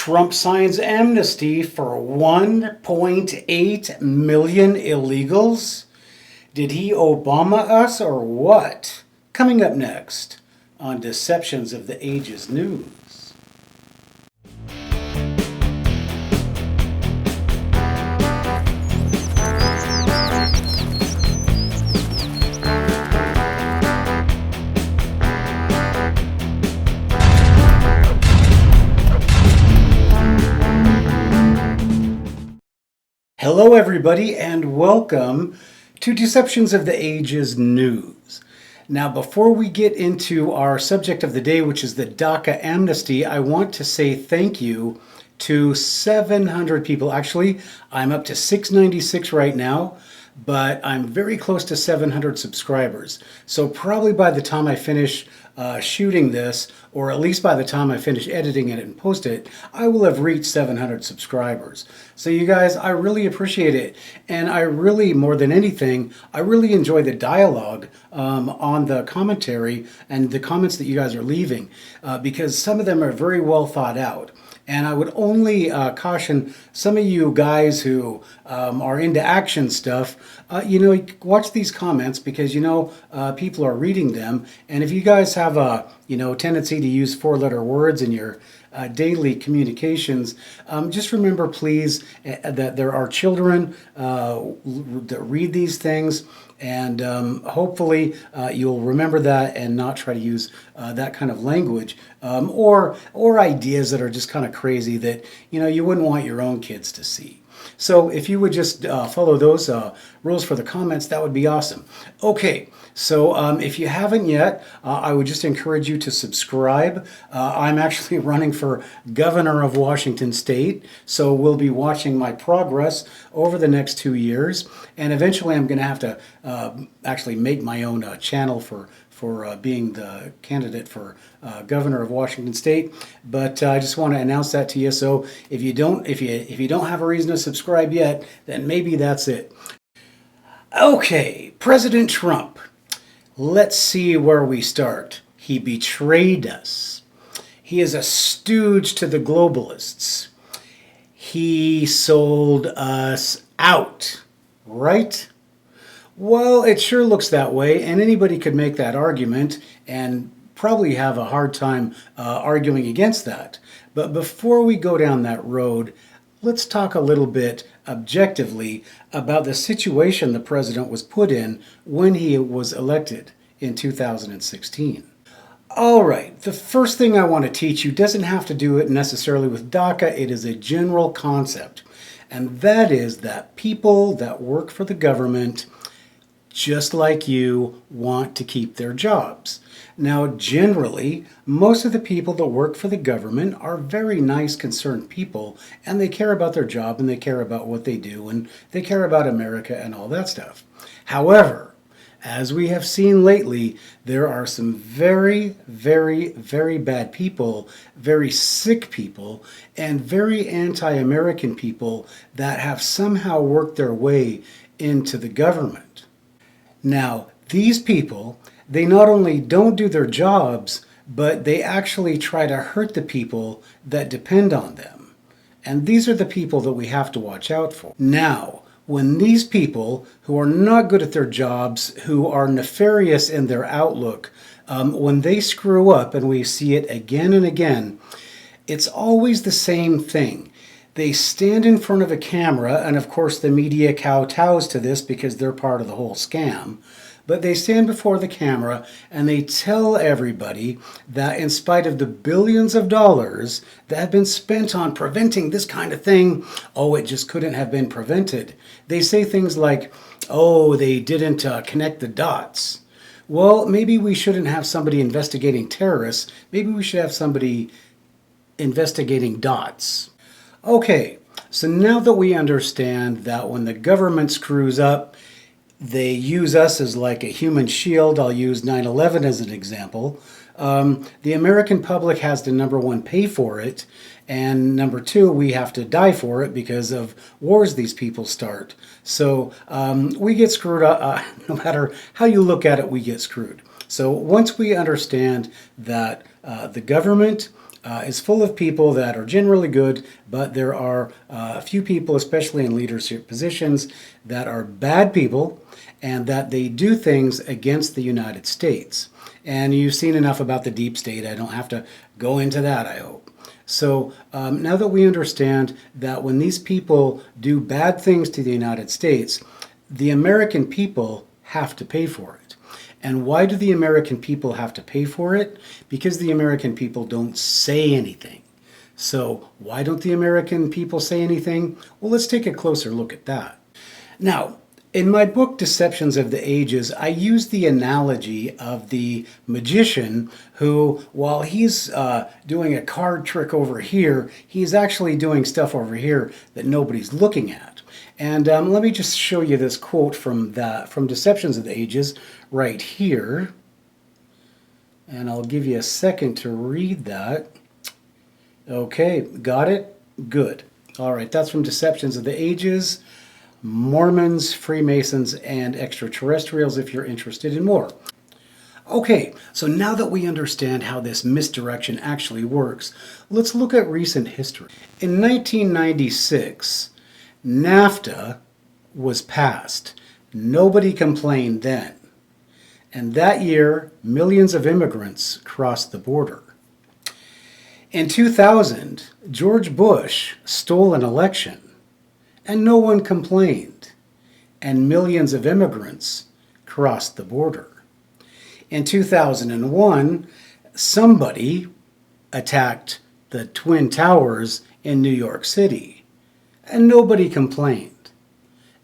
Trump signs amnesty for 1.8 million illegals? Did he Obama us or what? Coming up next on Deceptions of the Ages News. Hello everybody and welcome to Deceptions of the Ages News. Now before we get into our subject of the day, which is the DACA amnesty, I want to say thank you to 700 people. Actually, I'm up to 696 right now, but I'm very close to 700 subscribers. So probably by the time I finish shooting this, or at least by the time I finish editing it and post it, I will have reached 700 subscribers. So you guys, I really appreciate it. And I really, more than anything, I really enjoy the dialogue on the commentary and the comments that you guys are leaving because some of them are very well thought out. And I would only caution some of you guys who are into action stuff, watch these comments because, people are reading them. And if you guys have a, tendency to use four-letter words in your daily communications, just remember, please, that there are children that read these things. And hopefully you'll remember that and not try to use that kind of language or ideas that are just kind of crazy that you wouldn't want your own kids to see. So if you would just follow those rules for the comments, that would be awesome. Okay, so if you haven't yet, I would just encourage you to subscribe. I'm actually running for governor of Washington State, so we'll be watching my progress over the next 2 years. And eventually I'm going to have to actually make my own channel for being the candidate for governor of Washington State. But I just want to announce that to you. So if you don't have a reason to subscribe yet, then maybe that's it. Okay, President Trump. Let's see where we start. He betrayed us. He is a stooge to the globalists. He sold us out, right? Well, it sure looks that way, and anybody could make that argument and probably have a hard time arguing against that. But before we go down that road, let's talk a little bit objectively about the situation the president was put in when he was elected in 2016. All right, the first thing I want to teach you doesn't have to do it necessarily with DACA. It is a general concept, and that is that people that work for the government, just like you, want to keep their jobs. Now, generally, most of the people that work for the government are very nice, concerned people, and they care about their job, and they care about what they do, and they care about America and all that stuff. However, as we have seen lately, there are some very, very, very bad people, very sick people, and very anti-American people that have somehow worked their way into the government. Now, these people, they not only don't do their jobs, but they actually try to hurt the people that depend on them. And these are the people that we have to watch out for. Now, when these people who are not good at their jobs, who are nefarious in their outlook, when they screw up, and we see it again and again, it's always the same thing. They stand in front of a camera, and of course the media kowtows to this because they're part of the whole scam. But they stand before the camera and they tell everybody that in spite of the billions of dollars that have been spent on preventing this kind of thing, oh, it just couldn't have been prevented. They say things like, oh, they didn't connect the dots. Well, maybe we shouldn't have somebody investigating terrorists. Maybe we should have somebody investigating dots. Okay, so now that we understand that when the government screws up, they use us as like a human shield. I'll use 9/11 as an example. The American public has to, number one, pay for it, and number two, we have to die for it because of wars these people start. So we get screwed up. No matter how you look at it, we get screwed. So once we understand that the government is full of people that are generally good, but there are a few people, especially in leadership positions, that are bad people and that they do things against the United States. And you've seen enough about the deep state. I don't have to go into that, I hope. So now that we understand that when these people do bad things to the United States, the American people have to pay for it. And why do the American people have to pay for it? Because the American people don't say anything. So why don't the American people say anything? Well, let's take a closer look at that. Now, in my book, Deceptions of the Ages, I use the analogy of the magician who, while he's doing a card trick over here, he's actually doing stuff over here that nobody's looking at. And let me just show you this quote from Deceptions of the Ages right here. And I'll give you a second to read that. Okay, got it? Good. All right, that's from Deceptions of the Ages, Mormons, Freemasons, and Extraterrestrials, if you're interested in more. Okay, so now that we understand how this misdirection actually works, let's look at recent history. In 1996, NAFTA was passed. Nobody complained then. And that year, millions of immigrants crossed the border. In 2000, George Bush stole an election, and no one complained, and millions of immigrants crossed the border. In 2001, somebody attacked the Twin Towers in New York City, and nobody complained.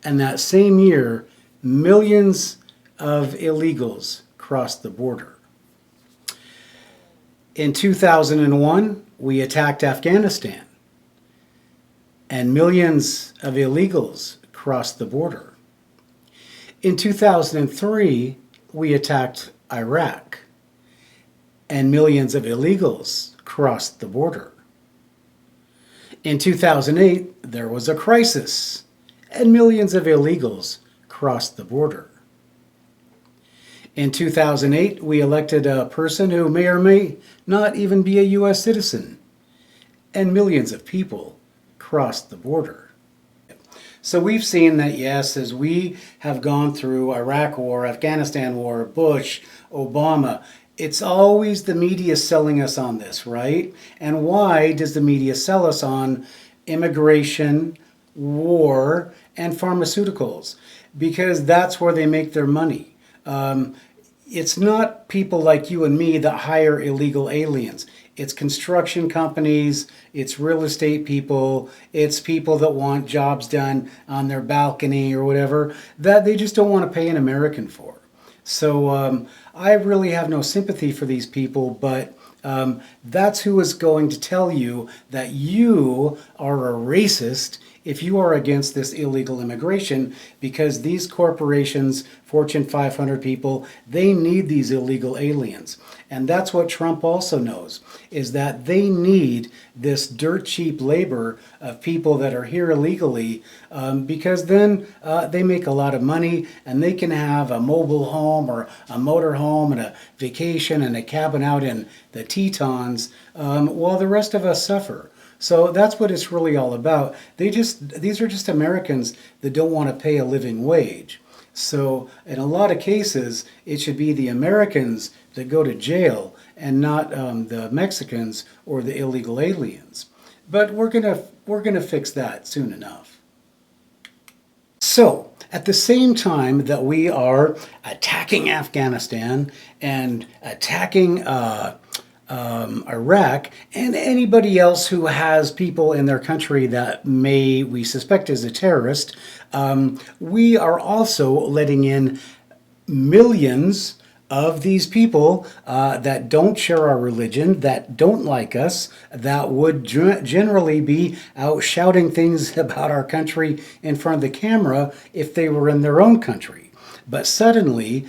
And that same year, millions of illegals crossed the border. In 2001, we attacked Afghanistan, and millions of illegals crossed the border. In 2003, we attacked Iraq, and millions of illegals crossed the border. In 2008, there was a crisis, and millions of illegals crossed the border. In 2008, we elected a person who may or may not even be a U.S. citizen, and millions of people crossed the border. So we've seen that, yes, as we have gone through Iraq War, Afghanistan War, Bush, Obama, it's always the media selling us on this, right? And why does the media sell us on immigration, war, and pharmaceuticals? Because that's where they make their money. It's not people like you and me that hire illegal aliens. It's construction companies, it's real estate people, it's people that want jobs done on their balcony or whatever that they just don't want to pay an American for. So I really have no sympathy for these people, but that's who is going to tell you that you are a racist if you are against this illegal immigration, because these corporations, Fortune 500 people, they need these illegal aliens. And that's what Trump also knows, is that they need this dirt cheap labor of people that are here illegally, because then they make a lot of money and they can have a mobile home or a motor home and a vacation and a cabin out in the Tetons, while the rest of us suffer. So that's what it's really all about. These are just Americans that don't want to pay a living wage. So in a lot of cases, it should be the Americans that go to jail and not the Mexicans or the illegal aliens. But we're gonna fix that soon enough. So at the same time that we are attacking Afghanistan and attacking Iraq, and anybody else who has people in their country that we suspect is a terrorist, we are also letting in millions of these people that don't share our religion, that don't like us, that would generally be out shouting things about our country in front of the camera if they were in their own country. But suddenly,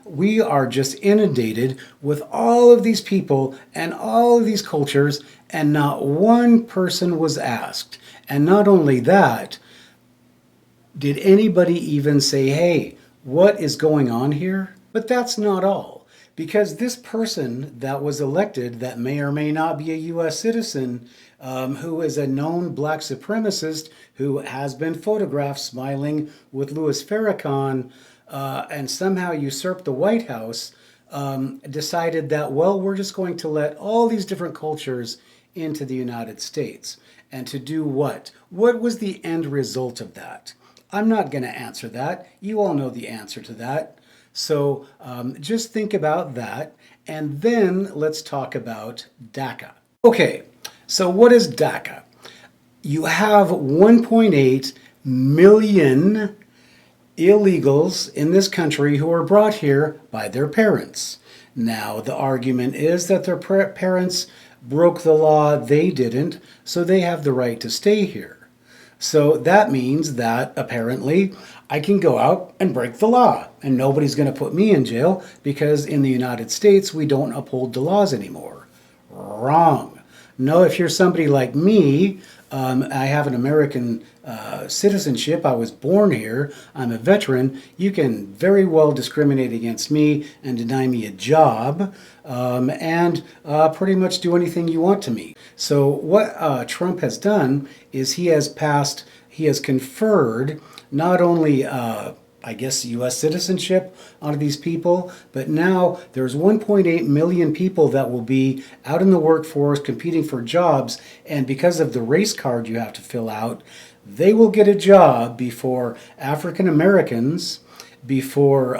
we are just inundated with all of these people and all of these cultures, and not one person was asked. And not only that, did anybody even say, hey, what is going on here? But that's not all. Because this person that was elected, that may or may not be a U.S. citizen, who is a known black supremacist who has been photographed smiling with Louis Farrakhan and somehow usurped the White House, decided that, well, we're just going to let all these different cultures into the United States. And to do what? What was the end result of that? I'm not going to answer that. You all know the answer to that. So just think about that, and then let's talk about DACA. Okay, so what is DACA? You have 1.8 million illegals in this country who are brought here by their parents. Now, the argument is that their parents broke the law, they didn't, so they have the right to stay here. So that means that apparently I can go out and break the law and nobody's going to put me in jail because in the United States we don't uphold the laws anymore. Wrong. No, if you're somebody like me, I have an American citizenship. I was born here. I'm a veteran. You can very well discriminate against me and deny me a job and pretty much do anything you want to me. So what Trump has done is he has conferred not only I guess U.S. citizenship onto these people, but now there's 1.8 million people that will be out in the workforce competing for jobs, and because of the race card you have to fill out, they will get a job before African Americans, before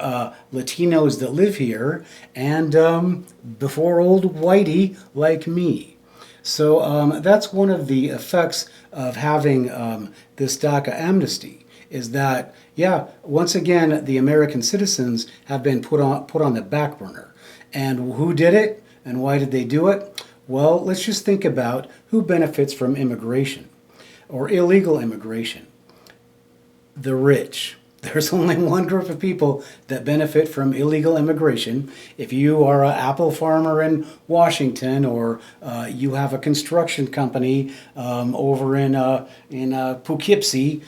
Latinos that live here, and before old whitey like me. So that's one of the effects of having this DACA amnesty, is that, yeah, once again, the American citizens have been put on the back burner. And who did it? And why did they do it? Well, let's just think about who benefits from immigration or illegal immigration. The rich. There's only one group of people that benefit from illegal immigration. If you are an apple farmer in Washington, or you have a construction company over in Poughkeepsie,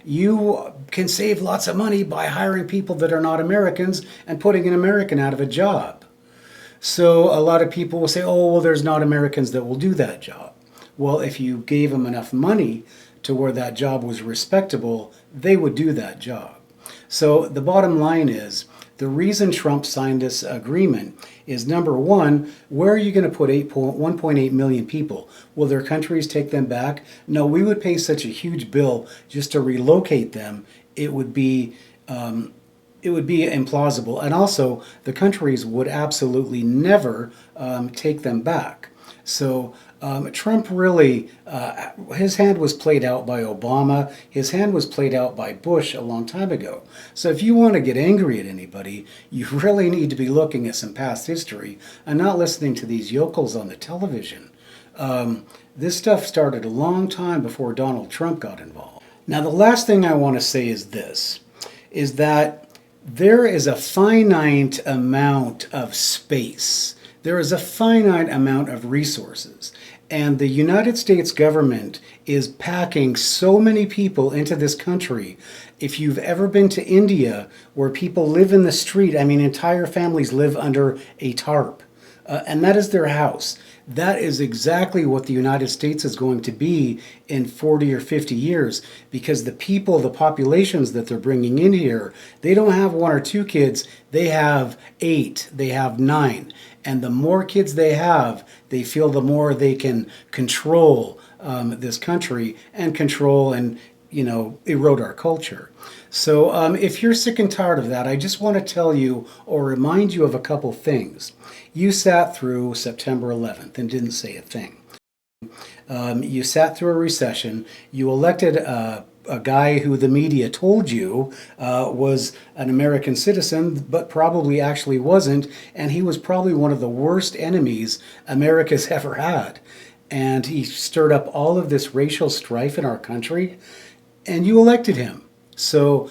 you can save lots of money by hiring people that are not Americans and putting an American out of a job. So a lot of people will say, oh, well, there's not Americans that will do that job. Well, if you gave them enough money to where that job was respectable, they would do that job. So the bottom line is, the reason Trump signed this agreement is, number one, where are you going to put 1.8 million people? Will their countries take them back? No, we would pay such a huge bill just to relocate them. It would be implausible. And also, the countries would absolutely never take them back. So Trump really, his hand was played out by Obama. His hand was played out by Bush a long time ago. So if you want to get angry at anybody, you really need to be looking at some past history and not listening to these yokels on the television. This stuff started a long time before Donald Trump got involved. Now, the last thing I want to say is this, is that there is a finite amount of space. There is a finite amount of resources. And the United States government is packing so many people into this country. If you've ever been to India, where people live in the street, I mean, entire families live under a tarp, and that is their house. That is exactly what the United States is going to be in 40 or 50 years, because the people, the populations that they're bringing in here, they don't have 1 or 2 kids, they have 8, they have 9. And the more kids they have, they feel the more they can control this country and control and, erode our culture. So if you're sick and tired of that, I just want to tell you or remind you of a couple things. You sat through September 11th and didn't say a thing. You sat through a recession. You elected a guy who the media told you was an American citizen, but probably actually wasn't, and he was probably one of the worst enemies America's ever had. And he stirred up all of this racial strife in our country, and you elected him. So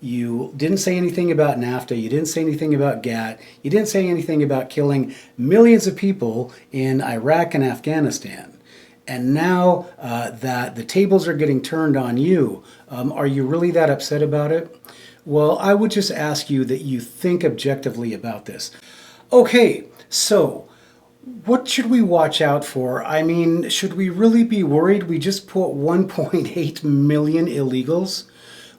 you didn't say anything about NAFTA, you didn't say anything about GATT, you didn't say anything about killing millions of people in Iraq and Afghanistan. And now that the tables are getting turned on you, are you really that upset about it? Well, I would just ask you that you think objectively about this. Okay, so what should we watch out for? I mean, should we really be worried we just put 1.8 million illegals?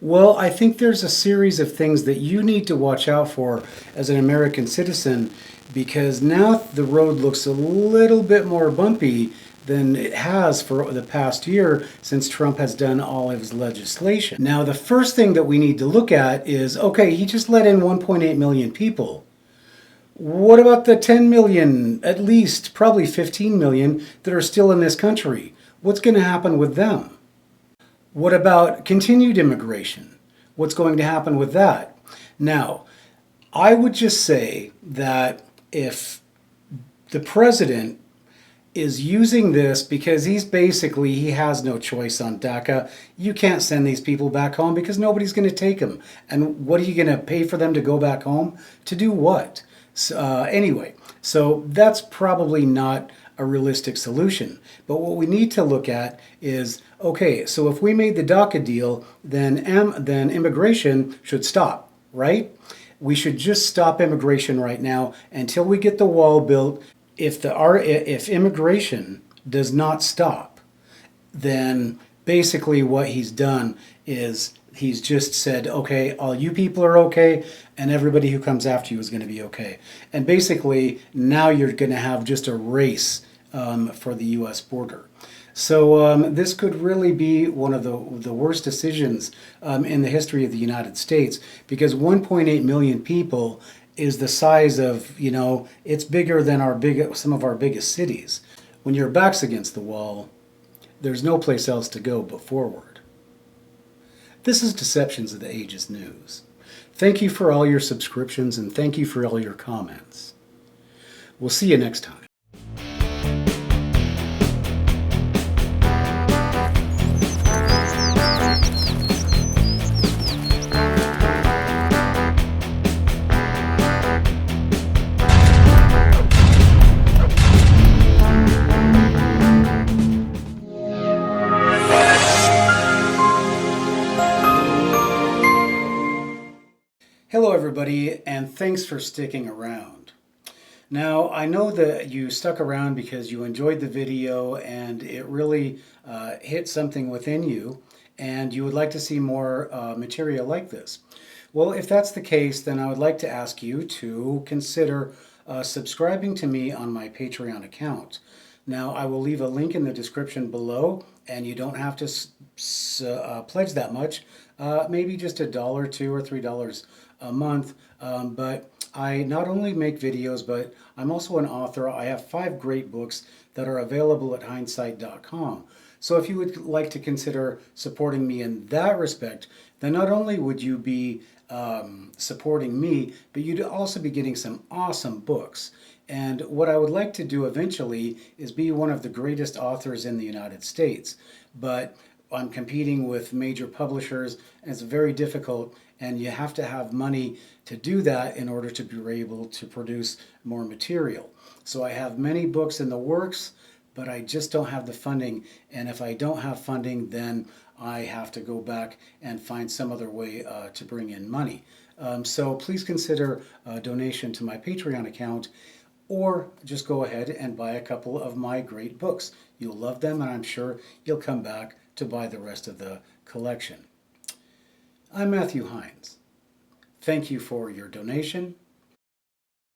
Well, I think there's a series of things that you need to watch out for as an American citizen, because now the road looks a little bit more bumpy than it has for the past year since Trump has done all of his legislation. Now, the first thing that we need to look at is, okay, he just let in 1.8 million people. What about the 10 million, at least probably 15 million that are still in this country? What's going to happen with them? What about continued immigration? What's going to happen with that? Now, I would just say that if the president is using this because he has no choice on DACA. You can't send these people back home because nobody's going to take them. And what are you going to pay for them to go back home? To do what? Anyway, so that's probably not a realistic solution. But what we need to look at is, okay, so if we made the DACA deal, then immigration should stop, right? We should just stop immigration right now until we get the wall built. If immigration does not stop, then basically what he's done is he's just said, okay, all you people are okay, and everybody who comes after you is going to be okay. And basically, now you're going to have just a race for the U.S. border. So this could really be one of the worst decisions in the history of the United States, because 1.8 million people is the size of, it's bigger than some of our biggest cities. When your back's against the wall, there's no place else to go but forward. This is Deceptions of the Ages News. Thank you for all your subscriptions, and thank you for all your comments. We'll see you next time. Hello everybody, and thanks for sticking around. Now, I know that you stuck around because you enjoyed the video and it really hit something within you, and you would like to see more material like this. Well, if that's the case, then I would like to ask you to consider subscribing to me on my Patreon account. Now, I will leave a link in the description below, and you don't have to pledge that much, maybe just $1, $2, or $3 a month, but I not only make videos, but I'm also an author. I have 5 great books that are available at hindsight.com. So if you would like to consider supporting me in that respect, then not only would you be supporting me, but you'd also be getting some awesome books. And what I would like to do eventually is be one of the greatest authors in the United States. But I'm competing with major publishers, and it's very difficult, and you have to have money to do that in order to be able to produce more material. So I have many books in the works, but I just don't have the funding, and if I don't have funding, then I have to go back and find some other way to bring in money. So please consider a donation to my Patreon account, or just go ahead and buy a couple of my great books. You'll love them, and I'm sure you'll come back to buy the rest of the collection. I'm Matthew Heines. Thank you for your donation,